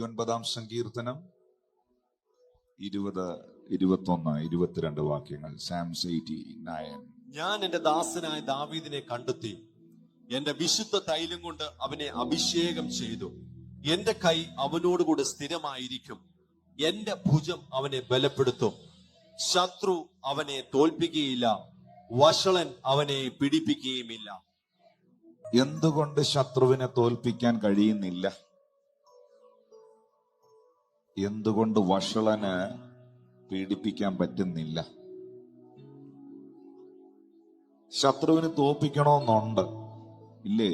29 സങ്കീർത്തനം 20, 21, 22 വാക്യങ്ങൾ. Psalms 89. ഞാൻ എന്റെ ദാസനായ ദാവീദിനെ കണ്ടെത്തി, എന്റെ വിശുദ്ധ തൈലം കൊണ്ട് അവനെ അഭിഷേകം ചെയ്തു. എന്റെ കൈ അവനോടുകൂടെ സ്ഥിരമായിരിക്കും, എന്റെ ഭുജം അവനെ ബലപ്പെടുത്തും. ശത്രു അവനെ തോൽപ്പിക്കുകയില്ല, വഷളൻ അവനെ പിടിപ്പിക്കുകയുമില്ല. എന്തുകൊണ്ട് ശത്രുവിനെ തോൽപ്പിക്കാൻ കഴിയുന്നില്ല? എന്തുകൊണ്ട് വഷളന് പീഡിപ്പിക്കാൻ പറ്റുന്നില്ല? ശത്രുവിന് തോൽപ്പിക്കണമെന്നുണ്ട്, ഇല്ലേ?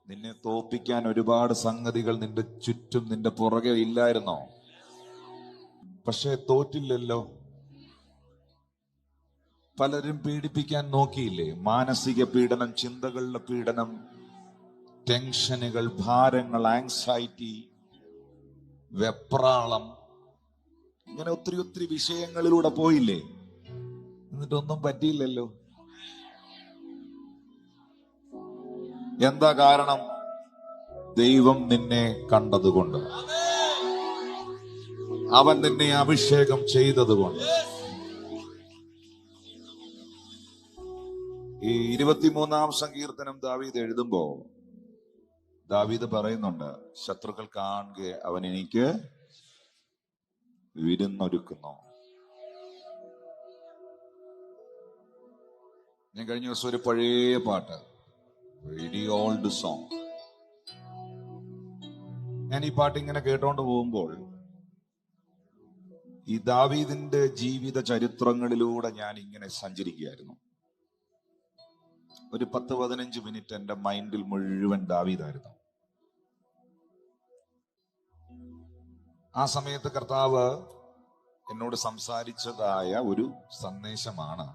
നിന്നെ തോൽപ്പിക്കാൻ ഒരുപാട് സംഗതികൾ നിന്റെ ചുറ്റും, നിന്റെ പുറകെ ഇല്ലായിരുന്നോ? പക്ഷെ തോറ്റില്ലല്ലോ. പലരും പീഡിപ്പിക്കാൻ നോക്കിയില്ലേ? മാനസിക പീഡനം, ചിന്തകളുടെ പീഡനം, ടെൻഷനുകൾ, ഭാരങ്ങൾ, ആങ്സൈറ്റി, വെപ്രാളം, ഇങ്ങനെ ഒത്തിരി ഒത്തിരി വിഷയങ്ങളിലൂടെ പോയില്ലേ? എന്നിട്ടൊന്നും പറ്റിയില്ലല്ലോ. എന്താ കാരണം? ദൈവം നിന്നെ കണ്ടതുകൊണ്ട്, അവൻ നിന്നെ അഭിഷേകം ചെയ്തതുകൊണ്ട്. ഈ 23 സങ്കീർത്തനം ദാവീദ് എഴുതുമ്പോ ദാവീദ് പറയുന്നുണ്ട്, ശത്രുക്കൾ കാണുക അവൻ എനിക്ക് വിരുന്നൊരുക്കുന്നു. ഞാൻ കഴിഞ്ഞ ദിവസം ഒരു പഴയ പാട്ട്, വെരി ഓൾഡ് സോങ്, ഞാൻ ഈ പാട്ട് ഇങ്ങനെ കേട്ടോണ്ട് പോകുമ്പോൾ ഈ ദാവീദിന്റെ ജീവിത ചരിത്രങ്ങളിലൂടെ ഞാൻ ഇങ്ങനെ സഞ്ചരിക്കുകയായിരുന്നു. ഒരു 10-15 മിനിറ്റ് എന്റെ മൈൻഡിൽ മുഴുവൻ ദാവീദായിരുന്നു. ആ സമയത്ത് കർത്താവ് എന്നോട് സംസാരിച്ചതായ ഒരു സന്ദേശമാണ്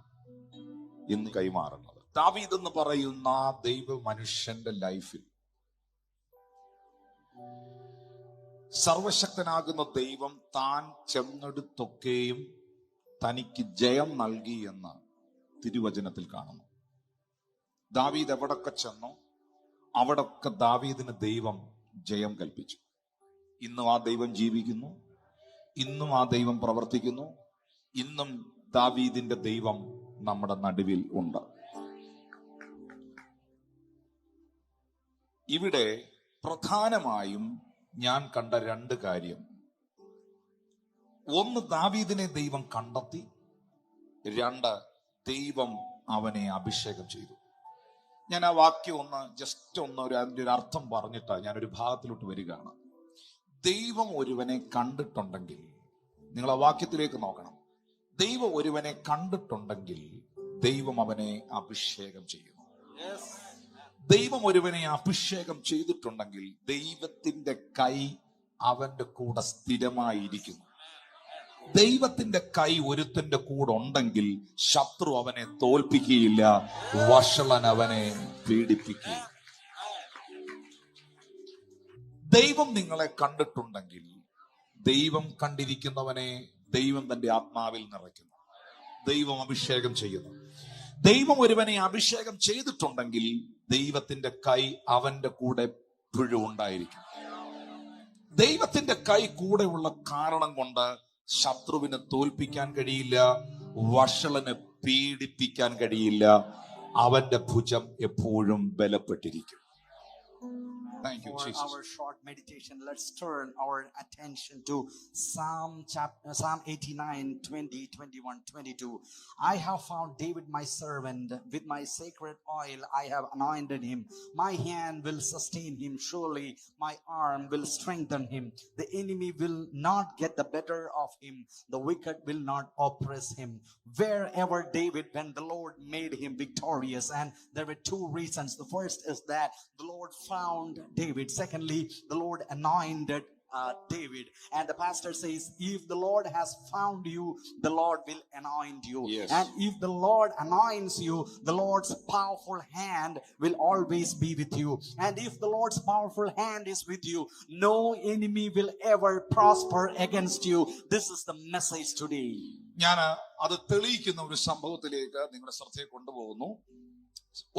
ഇന്ന് കൈമാറുന്നത്. ദാവീദ് എന്ന് പറയുന്ന ദൈവ മനുഷ്യന്റെ ലൈഫിൽ സർവശക്തനാകുന്ന ദൈവം താൻ ചെന്നെടുത്തൊക്കെയും തനിക്ക് ജയം നൽകി എന്ന് തിരുവചനത്തിൽ കാണുന്നു. ദാവീദ് എവിടൊക്കെ ചെന്നോ അവിടൊക്കെ ദാവീദിന് ദൈവം ജയം കൽപ്പിച്ചു. ഇന്നും ആ ദൈവം ജീവിക്കുന്നു, ഇന്നും ആ ദൈവം പ്രവർത്തിക്കുന്നു, ഇന്നും ദാവീദിന്റെ ദൈവം നമ്മുടെ നടുവിൽ ഉണ്ട്. ഇവിടെ പ്രധാനമായും ഞാൻ കണ്ട 2 കാര്യം. ഒന്ന്, ദാവീദിനെ ദൈവം കണ്ടെത്തി. 2, ദൈവം അവനെ അഭിഷേകം ചെയ്തു. ഞാൻ ആ വാക്യം അതിന്റെ ഒരു അർത്ഥം പറഞ്ഞിട്ട് ഞാനൊരു ഭാഗത്തിലോട്ട് വരികയാണ്. ദൈവം ഒരുവനെ കണ്ടിട്ടുണ്ടെങ്കിൽ, നിങ്ങൾ ആ വാക്യത്തിലേക്ക് നോക്കണം. ദൈവം ഒരുവനെ കണ്ടിട്ടുണ്ടെങ്കിൽ ദൈവം അവനെ അഭിഷേകം ചെയ്യുന്നു. ദൈവം ഒരുവനെ അഭിഷേകം ചെയ്തിട്ടുണ്ടെങ്കിൽ ദൈവത്തിന്റെ കൈ അവന്റെ കൂടെ സ്ഥിരമായിരിക്കുന്നു. ദൈവത്തിന്റെ കൈ ഒരുത്തന്റെ കൂടെ ഉണ്ടെങ്കിൽ ശത്രു അവനെ തോൽപ്പിക്കുകയില്ല, വഷളൻ അവനെ പീഡിപ്പിക്കുകയില്ല. ദൈവം നിങ്ങളെ കണ്ടിട്ടുണ്ടെങ്കിൽ, ദൈവം കണ്ടിരിക്കുന്നവനെ ദൈവം തന്റെ ആത്മാവിൽ നിറയ്ക്കുന്നു, ദൈവം അഭിഷേകം ചെയ്യുന്നു. ദൈവം ഒരുവനെ അഭിഷേകം ചെയ്തിട്ടുണ്ടെങ്കിൽ ദൈവത്തിന്റെ കൈ അവന്റെ കൂടെ എപ്പോഴും ഉണ്ടായിരിക്കും. ദൈവത്തിന്റെ കൈ കൂടെയുള്ള കാരണം കൊണ്ട് ശത്രുവിനെ തോൽപ്പിക്കാൻ കഴിയില്ല, വഷളനെ പീഡിപ്പിക്കാൻ കഴിയില്ല. അവന്റെ ഭുജം എപ്പോഴും ബലപ്പെട്ടിരിക്കും. Thank you, Jesus. For our short meditation, let's turn our attention to Psalm 89, 20, 21, 22. I have found David my servant. With my sacred oil I have anointed him. My hand will sustain him. Surely my arm will strengthen him. The enemy will not get the better of him. The wicked will not oppress him. Wherever David went, the Lord made him victorious. And there were 2 reasons. The first is that the Lord found David. Secondly, the Lord anointed David. And the pastor says, if the Lord has found you, the Lord will anoint you. Yes. And if the Lord anoints you, the Lord's powerful hand will always be with you. And if the Lord's powerful hand is with you, no enemy will ever prosper against you. This is the message today. ഞാൻ അത് തെളിയിക്കുന്ന ഒരു സംഭവത്തിലേക്ക് നിങ്ങളുടെ ശ്രദ്ധയെ കൊണ്ടുപോകുന്നു.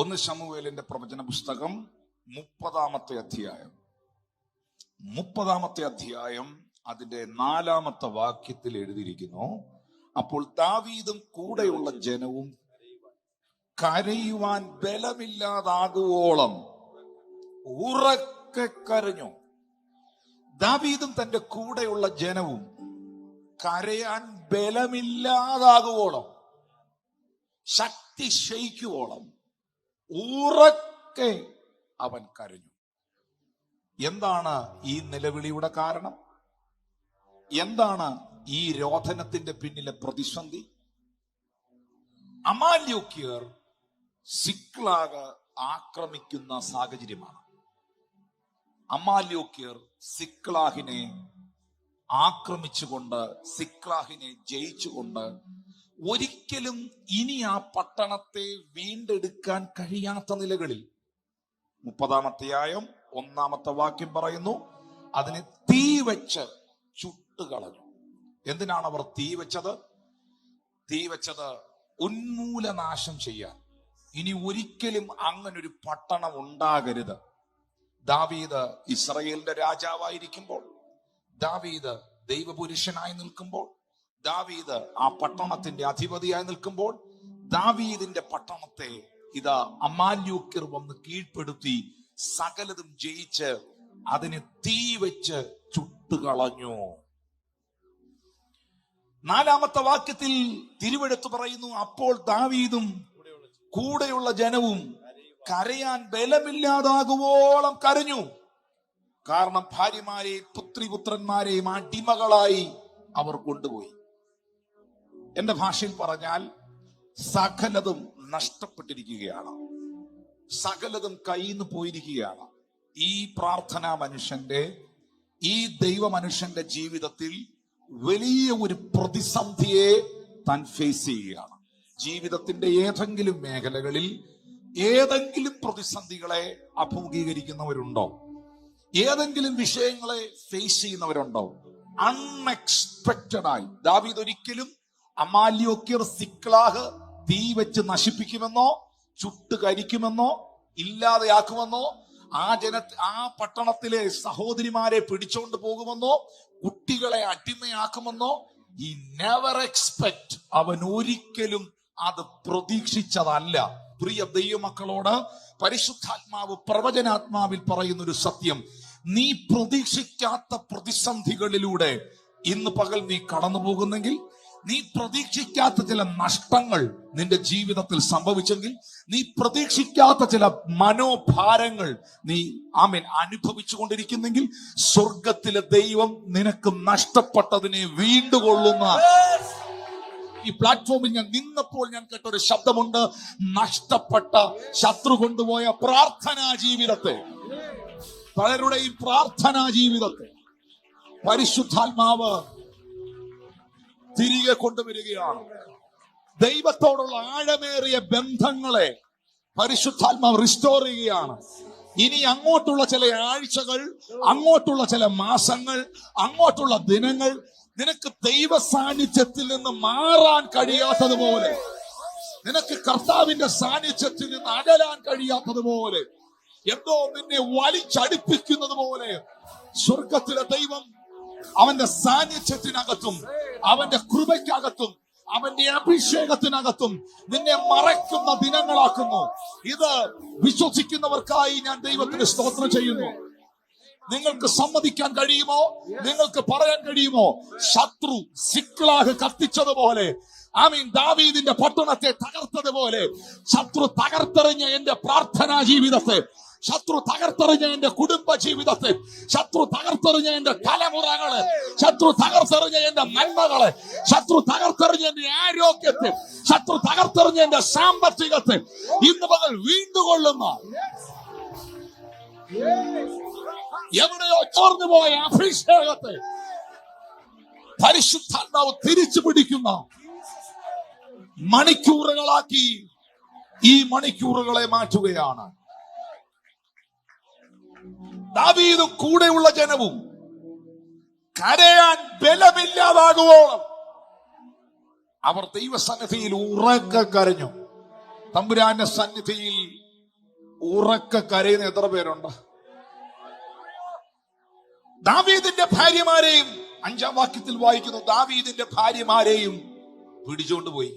1 ശമൂവേലിന്റെ പ്രവചന പുസ്തകം 30-ാമത്തെ അധ്യായം. 30-ാമത്തെ അധ്യായം അതിന്റെ 4-ാമത്തെ വാക്യത്തിൽ എഴുതിയിരിക്കുന്നു, അപ്പോൾ ദാവീദും കൂടെയുള്ള ജനവും കരയുവാൻ ബലമില്ലാതാകുവോളം ഉറക്കെ കരഞ്ഞു. ദാവീദും തന്റെ കൂടെയുള്ള ജനവും കരയാൻ ബലമില്ലാതാകുവോളം, ശക്തി ക്ഷയിക്കുവോളം ഉറക്കെ അവൻ കരഞ്ഞു. എന്താണ് ഈ നിലവിളിയുടെ കാരണം? എന്താണ് ഈ രോദനത്തിന്റെ പിന്നിലെ പ്രതിസന്ധി? അമാല്യോക്യർ സിക്ലാഗ് ആക്രമിക്കുന്ന സാഹചര്യമാണ്. അമാല്യോക്യർ സിക്ലാഹിനെ ആക്രമിച്ചുകൊണ്ട്, സിക്ലാഹിനെ ജയിച്ചുകൊണ്ട് ഒരിക്കലും ഇനി ആ പട്ടണത്തെ വീണ്ടെടുക്കാൻ കഴിയാത്ത നിലകളിൽ 30-ാമത്തെ അധ്യായം 1-ാമത്തെ വാക്യം പറയുന്നു, അതിനെ തീ വെച്ച് ചുട്ടുകളഞ്ഞു. എന്തിനാണ് അവർ തീ വെച്ചത്? തീ വെച്ചത് ഉന്മൂലനാശം ചെയ്യാൻ. ഇനി ഒരിക്കലും അങ്ങനൊരു പട്ടണം ഉണ്ടാകരുത്. ദാവീദ് ഇസ്രായേലിന്റെ രാജാവായിരിക്കുമ്പോൾ, ദാവീദ് ദൈവപുരുഷനായി നിൽക്കുമ്പോൾ, ദാവീദ് ആ പട്ടണത്തിന്റെ അധിപതിയായി നിൽക്കുമ്പോൾ, ദാവീദിന്റെ പട്ടണത്തെ ഇതാ അമാല്യോക്യർ വന്ന് കീഴ്പ്പെടുത്തി സകലതും ജയിച്ച് അതിനെ തീ വെച്ച് ചുട്ടുകളഞ്ഞു. 4-ാമത്തെ വാക്യത്തിൽ തിരുവെടുത്ത് പറയുന്നു, അപ്പോൾ ദാവീദും കൂടെയുള്ള ജനവും കരയാൻ ബലമില്ലാതാകുവോളം കരഞ്ഞു. കാരണം ഭാര്യമാരെയും പുത്രിപുത്രന്മാരെയും അടിമകളായി അവർ കൊണ്ടുപോയി. എന്റെ ഭാഷയിൽ പറഞ്ഞാൽ സകലതും നഷ്ടപ്പെട്ടിരിക്കുകയാണ്, സകലതും കയ്യിൽ നിന്ന് പോയിരിക്കുകയാണ്. ഈ പ്രാർത്ഥനാ മനുഷ്യന്റെ, ഈ ദൈവ മനുഷ്യന്റെ ജീവിതത്തിൽ വലിയ ഒരു പ്രതിസന്ധിയെ താൻ ഫേസ് ചെയ്യുകയാണ്. ജീവിതത്തിന്റെ ഏതെങ്കിലും മേഖലകളിൽ ഏതെങ്കിലും പ്രതിസന്ധികളെ അഭിമുഖീകരിക്കുന്നവരുണ്ടോ? ഏതെങ്കിലും വിഷയങ്ങളെ ഫേസ് ചെയ്യുന്നവരുണ്ടോ? അൺഎക്സ്പെക്റ്റഡ് ആയി ദാവീദ് ഒരിക്കലും അമാല്യോക്യർ സിക്ലാഗ് തീ വെച്ച് നശിപ്പിക്കുമെന്നോ ചുട്ട് കരിക്കുമെന്നോ ഇല്ലാതെയാക്കുമെന്നോ ആ പട്ടണത്തിലെ സഹോദരിമാരെ പിടിച്ചോണ്ട് പോകുമെന്നോ കുട്ടികളെ അടിമയാക്കുമെന്നോ ഈ നെവർ എക്സ്പെക്ട്. അവൻ ഒരിക്കലും അത് പ്രതീക്ഷിച്ചതല്ല. പ്രിയ ദൈവമക്കളോട് പരിശുദ്ധാത്മാവ് പ്രവചനാത്മാവിൽ പറയുന്ന ഒരു സത്യം, നീ പ്രതീക്ഷിക്കാത്ത പ്രതിസന്ധികളിലൂടെ ഇന്ന് പകൽ നീ കടന്നു പോകുന്നെങ്കിൽ, നീ പ്രതീക്ഷിക്കാത്ത ചില നഷ്ടങ്ങൾ നിന്റെ ജീവിതത്തിൽ സംഭവിച്ചെങ്കിൽ, നീ പ്രതീക്ഷിക്കാത്ത ചില മനോഭാരങ്ങൾ നീ അനുഭവിച്ചു കൊണ്ടിരിക്കുന്നെങ്കിൽ, സ്വർഗത്തിലെ ദൈവം നിനക്ക് നഷ്ടപ്പെട്ടതിനെ വീണ്ടുകൊള്ളുന്ന ഈ പ്ലാറ്റ്ഫോമിൽ ഞാൻ നിന്നപ്പോൾ ഞാൻ കേട്ടൊരു ശബ്ദമുണ്ട്, നഷ്ടപ്പെട്ട ശത്രു കൊണ്ടുപോയ പ്രാർത്ഥനാ ജീവിതത്തെ, പലരുടെയും പ്രാർത്ഥനാ ജീവിതത്തെ പരിശുദ്ധാത്മാവ് തിരികെ കൊണ്ടുവരികയാണ്. ദൈവത്തോടുള്ള ആഴമേറിയ ബന്ധങ്ങളെ പരിശുദ്ധാത്മാവ് റിസ്റ്റോർ ചെയ്യുകയാണ്. ഇനി അങ്ങോട്ടുള്ള ചില ആഴ്ചകൾ, അങ്ങോട്ടുള്ള ചില മാസങ്ങൾ, അങ്ങോട്ടുള്ള ദിനങ്ങൾ നിനക്ക് ദൈവ സാന്നിധ്യത്തിൽ നിന്ന് മാറാൻ കഴിയാത്തതുപോലെ, നിനക്ക് കർത്താവിന്റെ സാന്നിധ്യത്തിൽ നിന്ന് അകലാൻ കഴിയാത്തതുപോലെ, എന്തോ നിന്നെ വലിച്ചടിപ്പിക്കുന്നത് പോലെ സ്വർഗത്തിലെ ദൈവം അവന്റെ സാന്നിധ്യത്തിനകത്തും അവന്റെ കൃപയ്ക്കകത്തും അവന്റെ അഭിഷേകത്തിനകത്തും നിന്നെ മറയ്ക്കുന്ന ദിനങ്ങളാക്കുന്നു. ഇത് വിശ്വസിക്കുന്നവർക്കായി ഞാൻ ദൈവത്തിന് സ്തോത്രം ചെയ്യുന്നു. നിങ്ങൾക്ക് സമ്മതിക്കാൻ കഴിയുമോ? നിങ്ങൾക്ക് പറയാൻ കഴിയുമോ? ശത്രു സിക്ലാഗ് കത്തിച്ചതുപോലെ, ദാവീദിന്റെ പട്ടണത്തെ തകർത്തതുപോലെ ശത്രു തകർത്തെറിഞ്ഞ എന്റെ പ്രാർത്ഥനാ ജീവിതത്തെ, ശത്രു തകർത്തെറിഞ്ഞ എന്റെ കുടുംബ ജീവിതത്തെ, ശത്രു തകർത്തെറിഞ്ഞ എന്റെ തലമുറകളെ, ശത്രു തകർത്തെറിഞ്ഞ എന്റെ നന്മകളെ, ശത്രു തകർത്തെറിഞ്ഞ എന്റെ ആരോഗ്യത്തെ, ശത്രു തകർത്തെറിഞ്ഞ എന്റെ സാമ്പത്തികത്തെ ഇന്ന് പകൽ വീണ്ടുകൊള്ളുന്ന, എവിടെയോ ചോർന്നു പോയ അഭിഷേകത്തെ പരിശുദ്ധാത്മാവ് തിരിച്ചു പിടിക്കുന്ന മണിക്കൂറുകളാക്കി ഈ മണിക്കൂറുകളെ മാറ്റുകയാണ്. ദാവീദും കൂടെയുള്ള ജനവും കരയാൻ ബലമില്ലാതാകുവോളം അവർ ദൈവസന്നിധിയിൽ ഉറക്കെ കരഞ്ഞു. തമ്പുരാന്റെ സന്നിധിയിൽ ഉറക്കെ കരയുന്ന എത്ര പേരുണ്ട്? ദാവീദിന്റെ ഭാര്യമാരെയും 5-ാം വാക്യത്തിൽ വായിക്കുന്നു, ദാവീദിന്റെ ഭാര്യമാരെയും പിടിച്ചുകൊണ്ടുപോയി.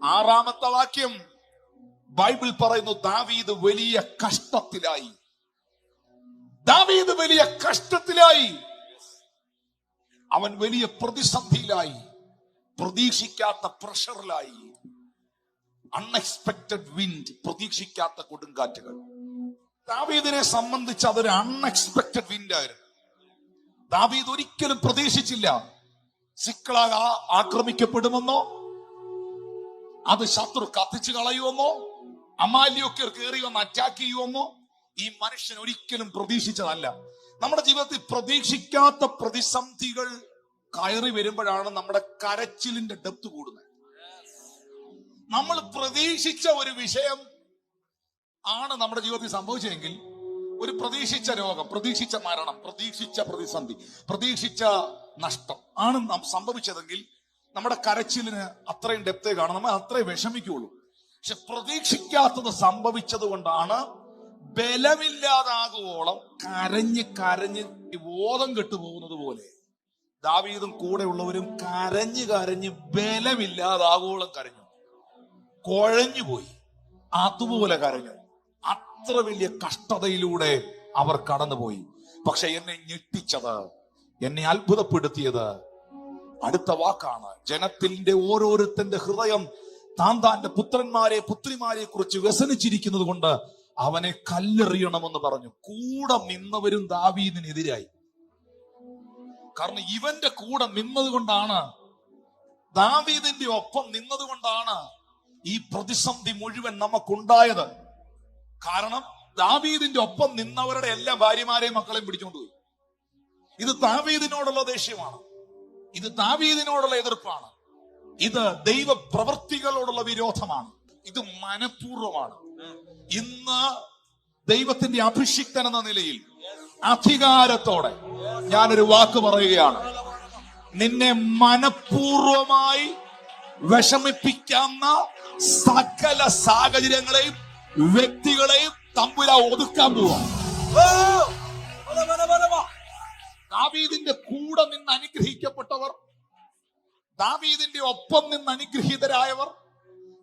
6-ാമത്തെ വാക്യം ബൈബിൾ പറയുന്നു, ദാവീദ് വലിയ കഷ്ടത്തിലായി. ദാവീദ് വലിയ കഷ്ടത്തിലായി. അവൻ വലിയ പ്രതിസന്ധിയിലായി, പ്രതീക്ഷിക്കാത്ത പ്രഷറിലായി. അൺഎക്സ്പെക്ടഡ് വിൻഡ്, പ്രതീക്ഷിക്കാത്ത കൊടുങ്കാറ്റുകൾ. ദാവീദിനെ സംബന്ധിച്ച് അതൊരു അൺഎക്സ്പെക്ടഡ് വിൻഡ് ആയിരുന്നു. ദാവീദ് ഒരിക്കലും പ്രതീക്ഷിച്ചില്ല സിക്ലാഗ് ആക്രമിക്കപ്പെടുമെന്നോ, അത് ശത്രു കത്തിച്ചു കളയുമെന്നോ, അമാലിയൊക്കെ കയറി വന്ന് അറ്റാക്ക് ചെയ്യുമെന്നോ ഈ മനുഷ്യൻ ഒരിക്കലും പ്രതീക്ഷിച്ചതല്ല. നമ്മുടെ ജീവിതത്തിൽ പ്രതീക്ഷിക്കാത്ത പ്രതിസന്ധികൾ കയറി വരുമ്പോഴാണ് നമ്മുടെ കരച്ചിലിന്റെ ഡെപ്ത് കൂടുന്നത്. നമ്മൾ പ്രതീക്ഷിച്ച ഒരു വിഷയം ആണ് നമ്മുടെ ജീവിതത്തിൽ സംഭവിച്ചതെങ്കിൽ, ഒരു പ്രതീക്ഷിച്ച രോഗം, പ്രതീക്ഷിച്ച മരണം, പ്രതീക്ഷിച്ച പ്രതിസന്ധി, പ്രതീക്ഷിച്ച നഷ്ടം ആണ് നാം സംഭവിച്ചതെങ്കിൽ നമ്മുടെ കരച്ചിലിന് അത്രയും ഡെപ്തേ കാണും, നമ്മൾ അത്രയും വിഷമിക്കുള്ളൂ. പക്ഷെ പ്രതീക്ഷിക്കാത്തത് സംഭവിച്ചത് കൊണ്ടാണ് ബലമില്ലാതാകുവോളം കരഞ്ഞ് കരഞ്ഞ് ബോധം കെട്ടുപോകുന്നത് പോലെ ദാവീദും കൂടെയുള്ളവരും കരഞ്ഞ് കരഞ്ഞ് ബലമില്ലാതാകുവോളം കരഞ്ഞു, കുഴഞ്ഞുപോയി, അതുപോലെ കരഞ്ഞു. അത്ര വലിയ കഷ്ടതയിലൂടെ അവർ കടന്നുപോയി. പക്ഷെ എന്നെ ഞെട്ടിച്ചത്, എന്നെ അത്ഭുതപ്പെടുത്തിയത് അടുത്ത വാക്കാണ്. ജനത്തിന്റെ ഓരോരുത്തന്റെ ഹൃദയം താന്റെ പുത്രന്മാരെ പുത്രിമാരെ കുറിച്ച് വ്യസനിച്ചിരിക്കുന്നത് കൊണ്ട് അവനെ കല്ലെറിയണമെന്ന് പറഞ്ഞു. കൂടെ നിന്നവരും ദാവീദിനെതിരായി. കാരണം ഇവന്റെ കൂടെ നിന്നത് കൊണ്ടാണ്, ദാവീദിന്റെ ഒപ്പം നിന്നത് കൊണ്ടാണ് ഈ പ്രതിസന്ധി മുഴുവൻ നമുക്കുണ്ടായത്. കാരണം ദാവീദിന്റെ ഒപ്പം നിന്നവരുടെ എല്ലാ ഭാര്യമാരെയും മക്കളെയും പിടിച്ചുകൊണ്ടുപോയി. ഇത് ദാവീദിനോടുള്ള ദേഷ്യമാണ്, ഇത് ദാവീദിനോടുള്ള എതിർപ്പാണ്, ഇത് ദൈവ പ്രവൃത്തികളോടുള്ള വിരോധമാണ്, ഇത് മനഃപൂർവ്വമാണ്. ഇന്ന് ദൈവത്തിന്റെ അഭിഷിക്തൻ എന്ന നിലയിൽ അധികാരത്തോടെ ഞാനൊരു വാക്ക് പറയുകയാണ്. നിന്നെ മനഃപൂർവമായി വിഷമിപ്പിക്കാവുന്ന സകല സാഹചര്യങ്ങളെയും വ്യക്തികളെയും തമ്പുരാ ഒതുക്കാൻ പോവാ. ദാവീദിന്റെ കൂടെ നിന്ന് അനുഗ്രഹിക്കപ്പെട്ടവർ, ദാവീദിന്റെ ഒപ്പം നിന്ന് അനുഗ്രഹീതരായവർ,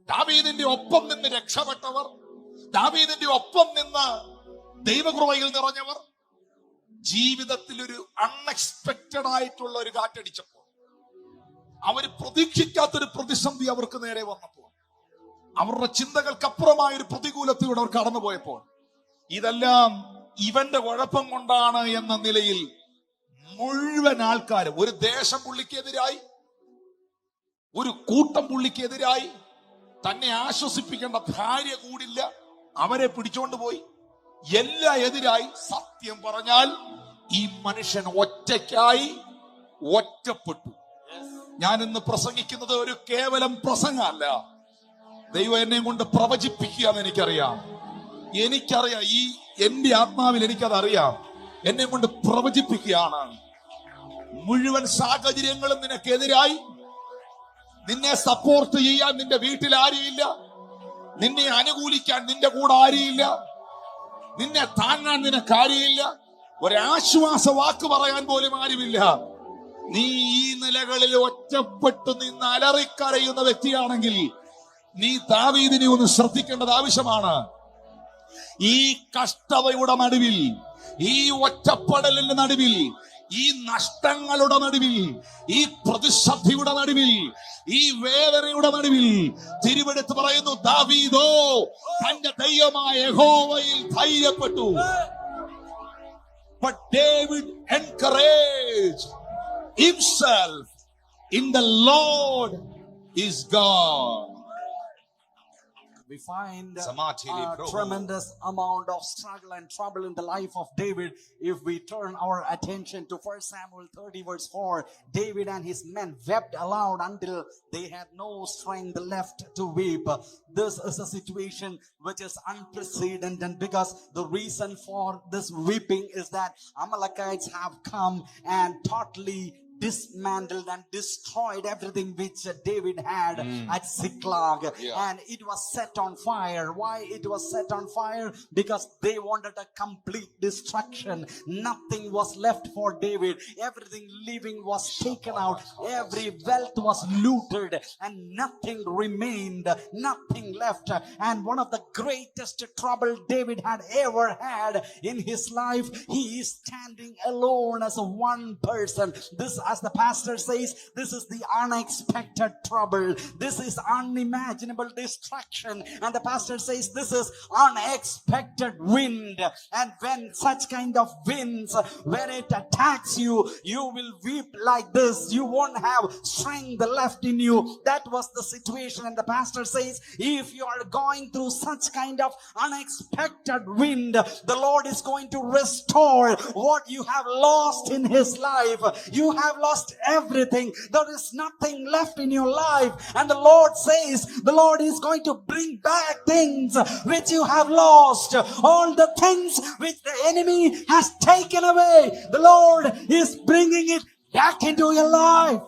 ദാവീദിന്റെ ഒപ്പം നിന്ന് രക്ഷപ്പെട്ടവർ, ദാവീദിന്റെ ഒപ്പം നിന്ന് ദൈവകൃപയിൽ നിറഞ്ഞവർ, ജീവിതത്തിൽ ഒരു അൺഎക്സ്പെക്റ്റഡ് ആയിട്ടുള്ള ഒരു കാറ്റടിച്ചപ്പോൾ, അവർ പ്രതീക്ഷിക്കാത്തൊരു പ്രതിസന്ധി അവർക്ക് നേരെ വന്നപ്പോൾ, അവരുടെ ചിന്തകൾക്കപ്പുറമായ ഒരു പ്രതികൂലത്തിലൂടെ അവർ കടന്നുപോയപ്പോൾ, ഇതെല്ലാം ഇവന്റെ കുഴപ്പം കൊണ്ടാണ് എന്ന നിലയിൽ മുഴുവൻ ആൾക്കാരും, ഒരു ദേശം പുള്ളിക്കെതിരായി, ഒരു കൂട്ടം പുള്ളിക്കെതിരായി, തന്നെ ആശ്വസിപ്പിക്കേണ്ട ഭാര്യ കൂടില്ല, അവരെ പിടിച്ചോണ്ട് പോയി, എല്ലാം എതിരായി. സത്യം പറഞ്ഞാൽ ഈ മനുഷ്യൻ ഒറ്റയ്ക്കായി, ഒറ്റപ്പെട്ടു. ഞാൻ ഇന്ന് പ്രസംഗിക്കുന്നത് ഒരു കേവലം പ്രസംഗമല്ല. ദൈവം എന്നെ കൊണ്ട് പ്രവചിപ്പിക്കുക എന്ന് എനിക്കറിയാം. ഈ എന്റെ ആത്മാവിൽ എനിക്കതറിയാം. എന്നെ കൊണ്ട് പ്രവചിപ്പിക്കുകയാണ്. മുഴുവൻ സാഹചര്യങ്ങളും നിനക്കെതിരായി, നിന്നെ സപ്പോർട്ട് ചെയ്യാൻ നിന്റെ വീട്ടിൽ ആരുമില്ല, നിന്നെ അനുകൂലിക്കാൻ നിന്റെ കൂടെ ആരുമില്ല, നിന്നെ താങ്ങാൻ നിനക്ക് ആരുമില്ല, ഒരാശ്വാസ വാക്ക് പറയാൻ പോലും ആരുമില്ല. നീ ഈ നിലകളിൽ ഒറ്റപ്പെട്ട് നിന്ന് അലറിക്കരയുന്ന വ്യക്തിയാണെങ്കിൽ നീ ദാവീദിനെ ഒന്ന് ശ്രദ്ധിക്കേണ്ടത് ആവശ്യമാണ്. ഈ കഷ്ടതയുടെ നടുവിൽ, ഈ ഒറ്റപ്പെടലിന്റെ നടുവിൽ, ഈ നഷ്ടങ്ങളുടെ നടുവിൽ, ഈ പ്രതിസന്ധിയുടെ നടുവിൽ, ഈ വേദനയുടെ നടുവിൽ തിരുവെടുത്ത് പറയുന്നു, ദാവീദോ തന്റെ ദൈവമായ യഹോവയിൽ ധൈര്യപ്പെട്ടു. But David encouraged himself in the Lord is God. We find a tremendous amount of struggle and trouble in the life of David if we turn our attention to 1 Samuel 30 verse 4. David and his men wept aloud until they had no strength left to weep. This is a situation which is unprecedented, because the reason for this weeping is that Amalekites have come and totally dismantled and destroyed everything which David had at Ziklag, and it was set on fire. Why it was set on fire? Because they wanted a complete destruction. Nothing was left for David. Everything living was taken out. Every wealth was looted, and nothing remained, nothing left. And one of the greatest trouble David had ever had in his life, he is standing alone as a one person. This, as the pastor says, this is the unexpected trouble. This is unimaginable destruction. And the pastor says this is unexpected wind. And when such kind of winds, when it attacks you, you will weep like this. You won't have strength left in you. That was the situation. And the pastor says, if you are going through such kind of unexpected wind, the Lord is going to restore what you have lost in his life. You have lost everything. There is nothing left in your life. And the Lord says, the Lord is going to bring back things which you have lost. All the things which the enemy has taken away, the Lord is bringing it back into your life.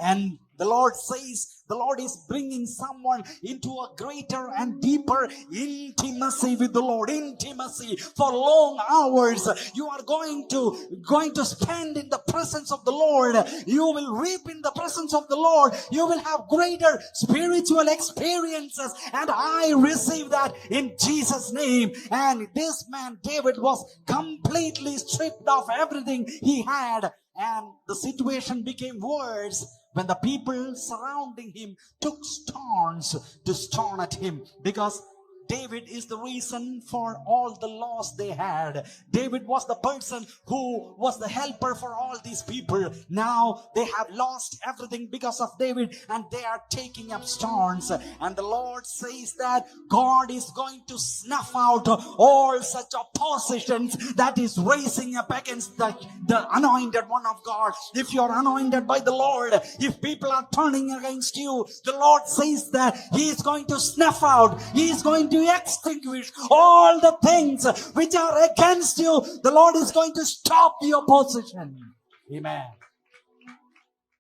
And the Lord says, the Lord is bringing someone into a greater and deeper intimacy with the Lord. Intimacy for long hours. You are going to spend in the presence of the Lord. You will reap in the presence of the Lord. You will have greater spiritual experiences. And I receive that in Jesus' name. And this man David was completely stripped of everything he had. And the situation became worse when the people surrounding him took stones to stone at him, because David is the reason for all the loss they had. David was the person who was the helper for all these people. Now they have lost everything because of David, and they are taking up stones. And the Lord says that God is going to snuff out all such oppositions that is raising up against the anointed one of God. If you are anointed by the Lord, if people are turning against you, the Lord says that he is going to snuff out, he is going to extinguish all the things which are against you. The Lord is going to stop the opposition. Amen.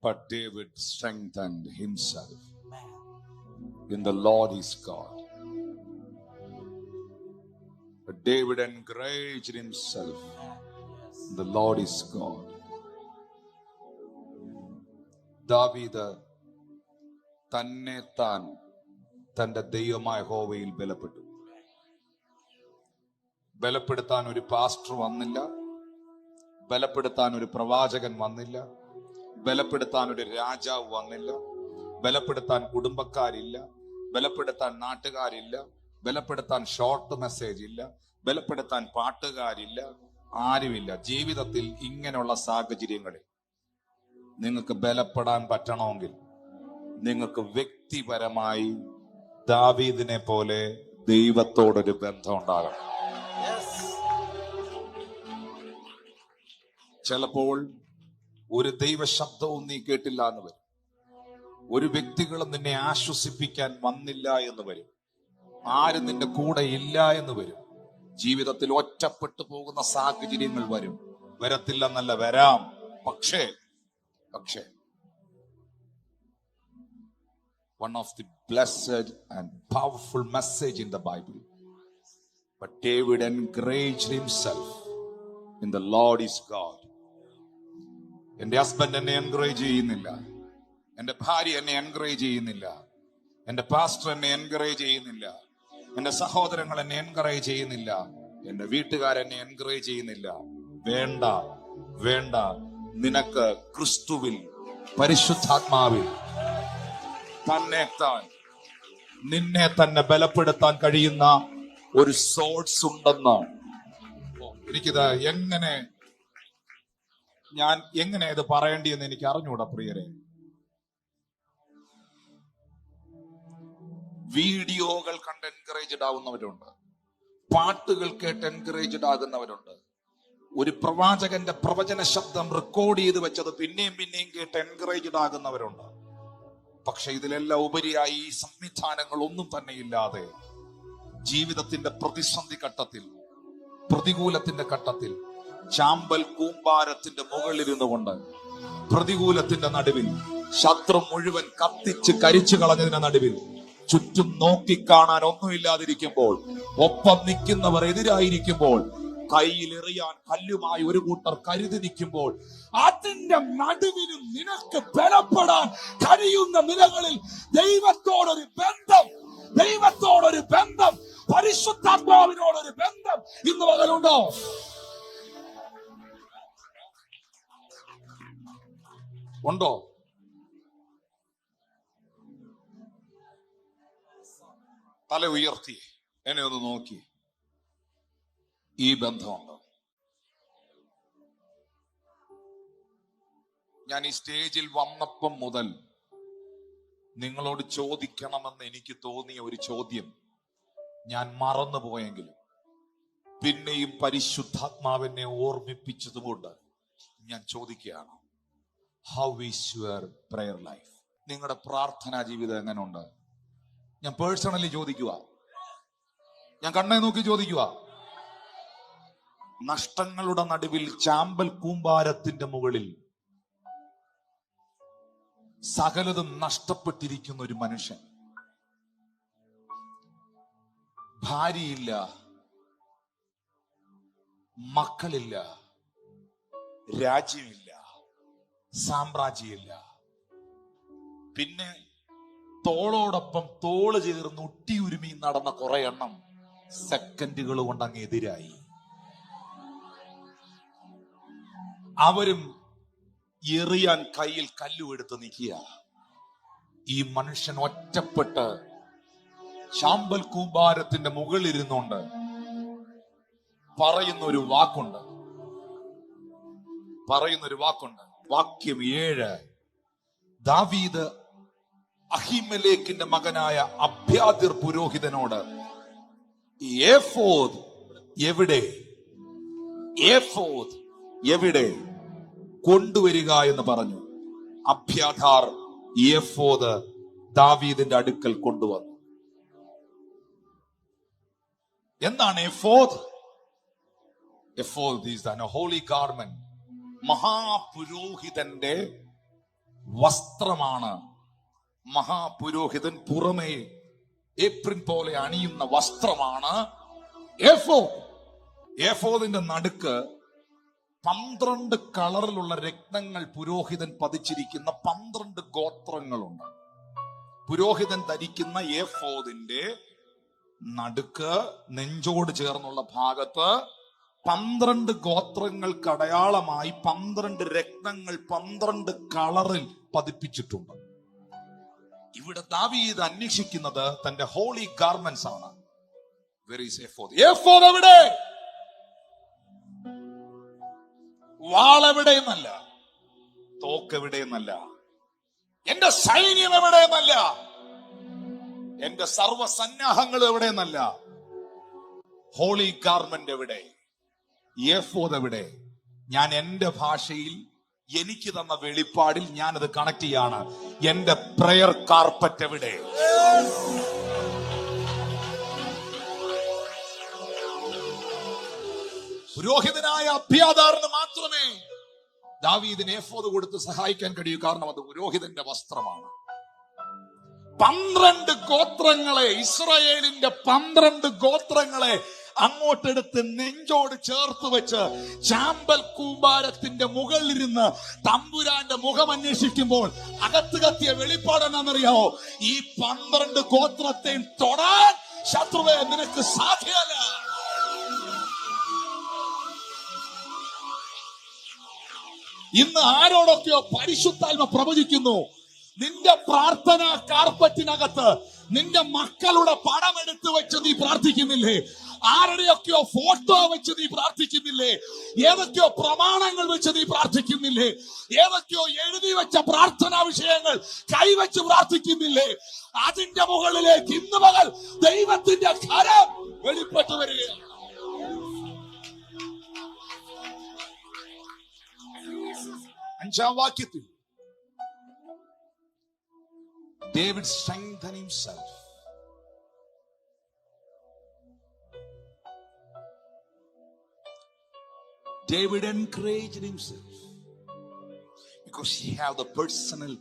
But David strengthened himself Amen. in the Lord his God. But David encouraged himself in the Lord his God. ദാവീദ് തന്നെ താൻ തന്റെ ദൈവമായ യഹോവയിൽ ബലപ്പെട്ടു. ബലപ്പെടുത്താൻ ഒരു pastor വന്നില്ല, ബലപ്പെടുത്താൻ ഒരു പ്രവാചകൻ വന്നില്ല, ബലപ്പെടുത്താൻ ഒരു രാജാവ് വന്നില്ല, ബലപ്പെടുത്താൻ കുടുംബക്കാരില്ല, ബലപ്പെടുത്താൻ നാട്ടുകാരില്ല, ബലപ്പെടുത്താൻ ഷോർട്ട് മെസ്സേജ് ഇല്ല, ബലപ്പെടുത്താൻ പാട്ടുകാരില്ല, ആരുമില്ല. ജീവിതത്തിൽ ഇങ്ങനെയുള്ള സാഹചര്യങ്ങളിൽ നിങ്ങൾക്ക് ബലപ്പെടാൻ പറ്റണമെങ്കിൽ നിങ്ങൾക്ക് വ്യക്തിപരമായി ദാവീദിനെ പോലെ ദൈവത്തോടൊരു ബന്ധം ഉണ്ടാകണം. ചിലപ്പോൾ ഒരു ദൈവ ശബ്ദവും നീ കേട്ടില്ല എന്ന് വരും, ഒരു വ്യക്തികളും നിന്നെ ആശ്വസിപ്പിക്കാൻ വന്നില്ല എന്ന് വരും, ആരും നിന്റെ കൂടെ ഇല്ല എന്ന് വരും. ജീവിതത്തിൽ ഒറ്റപ്പെട്ടു പോകുന്ന സാഹചര്യങ്ങൾ വരും. വരത്തില്ലെന്നല്ല, വരാം. പക്ഷേ one of the blessed and powerful message in the Bible. But David encouraged himself in the Lord is God. എന്റെ ഹസ്ബൻഡ് എന്നെ എൻകറേജ് ചെയ്യുന്നില്ല, എന്റെ ഭാര്യ എന്നെ എൻകറേജ് ചെയ്യുന്നില്ല, എന്റെ പാസ്റ്റർ എന്നെ എൻകറേജ് ചെയ്യുന്നില്ല, എന്റെ സഹോദരങ്ങൾ എന്നെ എൻകറേജ് ചെയ്യുന്നില്ല, എന്റെ വീട്ടുകാരെന്നെ എൻകറേജ് ചെയ്യുന്നില്ല. വേണ്ട വേണ്ട, നിനക്ക് ക്രിസ്തുവിൽ പരിശുദ്ധാത്മാവിൽ തന്നെത്താൻ നിന്നെ തന്നെ ബലപ്പെടുത്താൻ കഴിയുന്ന ഒരു സോഴ്സ് ഉണ്ടെന്ന് എനിക്കിത് എങ്ങനെ ഇത് പറയേണ്ടിയെന്ന് എനിക്ക് അറിഞ്ഞൂടാ പ്രിയരെ. വീഡിയോകൾ കണ്ട് എൻകറേജ്ഡ് ആവുന്നവരുണ്ട്, പാട്ടുകൾ കേട്ട് എൻകറേജ്ഡ് ആകുന്നവരുണ്ട്, ഒരു പ്രവാചകന്റെ പ്രവചന ശബ്ദം റെക്കോർഡ് ചെയ്ത് വെച്ചത് പിന്നെയും കേട്ട് എൻകറേജ്ഡ് ആകുന്നവരുണ്ട്. പക്ഷെ ഇതിലെല്ലാം ഉപരിയായി ഈ സംവിധാനങ്ങൾ ഒന്നും തന്നെ ഇല്ലാതെ ജീവിതത്തിന്റെ പ്രതിസന്ധി ഘട്ടത്തിൽ, പ്രതികൂലത്തിന്റെ ഘട്ടത്തിൽ ചാമ്പൽ കൂമ്പാരത്തിന്റെ മുകളിലിരുന്നു കൊണ്ട് പ്രതികൂലത്തിന്റെ നടുവിൽ, ശത്രു മുഴുവൻ കത്തിച്ച് കരിച്ചു കളഞ്ഞതിന്റെ നടുവിൽ, ചുറ്റും നോക്കിക്കാണാൻ ഒന്നുമില്ലാതിരിക്കുമ്പോൾ, ഒപ്പം നിൽക്കുന്നവർ എതിരായിരിക്കുമ്പോൾ, കയ്യിൽ എറിയാൻ കല്ലുമായി ഒരു കൂട്ടർ കരുതി നിൽക്കുമ്പോൾ, അതിന്റെ നടുവിലും നിനക്ക് ബലപ്പെടാൻ കഴിയുന്ന നിലകളിൽ ദൈവത്തോടൊരു ബന്ധം, ദൈവത്തോടൊരു ബന്ധം, പരിശുദ്ധാത്മാവിനോടൊരു ബന്ധം ഇന്ന് പകലുണ്ടോ? ഉണ്ടോ? തല ഉയർത്തി എന്നെ ഒന്ന് നോക്കി. ഈ ബന്ധമുണ്ടോ? ഞാൻ ഈ സ്റ്റേജിൽ വന്നപ്പം മുതൽ നിങ്ങളോട് ചോദിക്കണമെന്ന് എനിക്ക് തോന്നിയ ഒരു ചോദ്യം ഞാൻ മറന്നുപോയെങ്കിലും പിന്നെയും പരിശുദ്ധാത്മാവിനെ ഓർമ്മിപ്പിച്ചതുകൊണ്ട് ഞാൻ ചോദിക്കുകയാണ്. How is your prayer life? നിങ്ങളുടെ പ്രാർത്ഥനാ ജീവിതം എങ്ങനെയുണ്ട്? ഞാൻ പേഴ്സണലി ചോദിക്കുക, ഞാൻ കണ്ണെ നോക്കി ചോദിക്കുക. നഷ്ടങ്ങളുടെ നടുവിൽ ചാമ്പൽ കൂമ്പാരത്തിന്റെ മുകളിൽ സകലതും നഷ്ടപ്പെട്ടിരിക്കുന്ന ഒരു മനുഷ്യൻ, ഭാര്യയില്ല, മക്കളില്ല, രാജ്യമില്ല, സാമ്രാജ്യമില്ല, പിന്നെ തോളോടൊപ്പം തോള് ചേർന്ന് ഒട്ടിയുരുമി നടന്ന കുറെ എണ്ണം സെക്കൻഡുകൾ കൊണ്ട് അങ്ങ് എതിരായി. അവരും എറിയാൻ കയ്യിൽ കല്ലുമെടുത്ത് നിൽക്കുക. ഈ മനുഷ്യൻ ഒറ്റപ്പെട്ട് ചാമ്പൽ കൂമ്പാരത്തിന്റെ മുകളിലിരുന്നുകൊണ്ട് പറയുന്നൊരു വാക്കുണ്ട്. വാക്യം 7. ദാവീദ് അഹിമേലെക്കിന്റെ മകനായ അബ്യാഥിർ പുരോഹിതനോട്, ഏഫോദ് എവിടെ, ഏഫോദ് എവിടെ, കൊണ്ടുവരിക എന്ന് പറഞ്ഞു. അബ്യാഥാർ ഏഫോദ് ദാവീദിന്റെ അടുക്കൽ കൊണ്ടുവന്നു. എന്താണ് എഫോദ്? എഫോദ് ഈസ് ദ ഹോളി ഗാർമെന്റ്. മഹാപുരോഹിതന്റെ വസ്ത്രമാണ്. മഹാപുരോഹിതൻ പുറമേ ഏപ്രിൻ പോലെ അണിയുന്ന വസ്ത്രമാണ് എഫോദ്. എഫോദിന്റെ നടുക്ക് 12 കളറിലുള്ള രത്നങ്ങൾ പുരോഹിതൻ പതിച്ചിരിക്കുന്ന 12 ഗോത്രങ്ങളുണ്ട്. പുരോഹിതൻ ധരിക്കുന്ന എഫോദിന്റെ നടുക്ക് നെഞ്ചോട് ചേർന്നുള്ള ഭാഗത്ത് 12 ഗോത്രങ്ങൾക്ക് അടയാളമായി 12 രത്നങ്ങൾ 12 കളറിൽ പതിപ്പിച്ചിട്ടുണ്ട്. ഇവിടെ ദാവീദ് അന്വേഷിക്കുന്നത് തന്റെ ഹോളി ഗാർമെന്റ്സ് ആണ്. Where is എഫോദ്? എഫോദ് എവിടെ? വാളെവിടെയെന്നല്ല, തോക്കെവിടെയെന്നല്ല, എന്റെ സൈന്യം എവിടെയെന്നല്ല, എന്റെ സർവസന്നാഹങ്ങൾ എവിടെയെന്നല്ല, ഹോളി ഗാർമെന്റ് എവിടെ, എഫോദ് എവിടെ? ഞാൻ എന്റെ ഭാഷയിൽ എനിക്ക് തന്ന വെളിപ്പാടിൽ ഞാനത് കണക്ട് ചെയ്യാണ്. എന്റെ പ്രയർ കാർപ്പറ്റ് എവിടെ? പുരോഹിതനായ അബ്യാഥാറിന് മാത്രമേ ദാവീദിന് എഫോദ് കൊടുത്ത് സഹായിക്കാൻ കഴിയൂ. കാരണം അത് പുരോഹിതന്റെ വസ്ത്രമാണ്. 12 ഗോത്രങ്ങളെ, ഇസ്രായേലിന്റെ 12 ഗോത്രങ്ങളെ അങ്ങോട്ടെടുത്ത് നെഞ്ചോട് ചേർത്ത് വെച്ച് ചാമ്പൽ കൂമ്പാരത്തിന്റെ മുകളിലിരുന്ന് തമ്പുരാന്റെ മുഖം അന്വേഷിക്കുമ്പോൾ അകത്ത് കത്തിയ വെളിപ്പാട് എന്നാണെന്നറിയാവോ? ഈ 12 ഗോത്രത്തെയും തൊടാൻ ശത്രുവെ നിനക്ക് സാധ്യമല്ല. ഇന്ന് ആരോടൊക്കെയോ പരിശുദ്ധാത്മ പ്രവചിക്കുന്നു. നിന്റെ പ്രാർത്ഥന കാർപ്പറ്റിനകത്ത് നിന്റെ മക്കളുടെ പടം എടുത്തു വെച്ച് നീ പ്രാർത്ഥിക്കുന്നില്ലേ? ആരുടെയൊക്കെയോ ഫോട്ടോ വെച്ച് നീ പ്രാർത്ഥിക്കുന്നില്ലേ? ഏതൊക്കെയോ പ്രമാണങ്ങൾ വെച്ച് നീ പ്രാർത്ഥിക്കുന്നില്ലേ? ഏതൊക്കെയോ എഴുതി വെച്ച പ്രാർത്ഥനാ വിഷയങ്ങൾ കൈവച്ച് പ്രാർത്ഥിക്കുന്നില്ലേ? അതിന്റെ മുകളിലേക്ക് ഇന്ന് പകൽ ദൈവത്തിന്റെ കരം വെളിപ്പെട്ടു വരികയാണ്. അഞ്ചാം വാക്യത്തിൽ David strengthened himself. David encouraged himself because he had the personal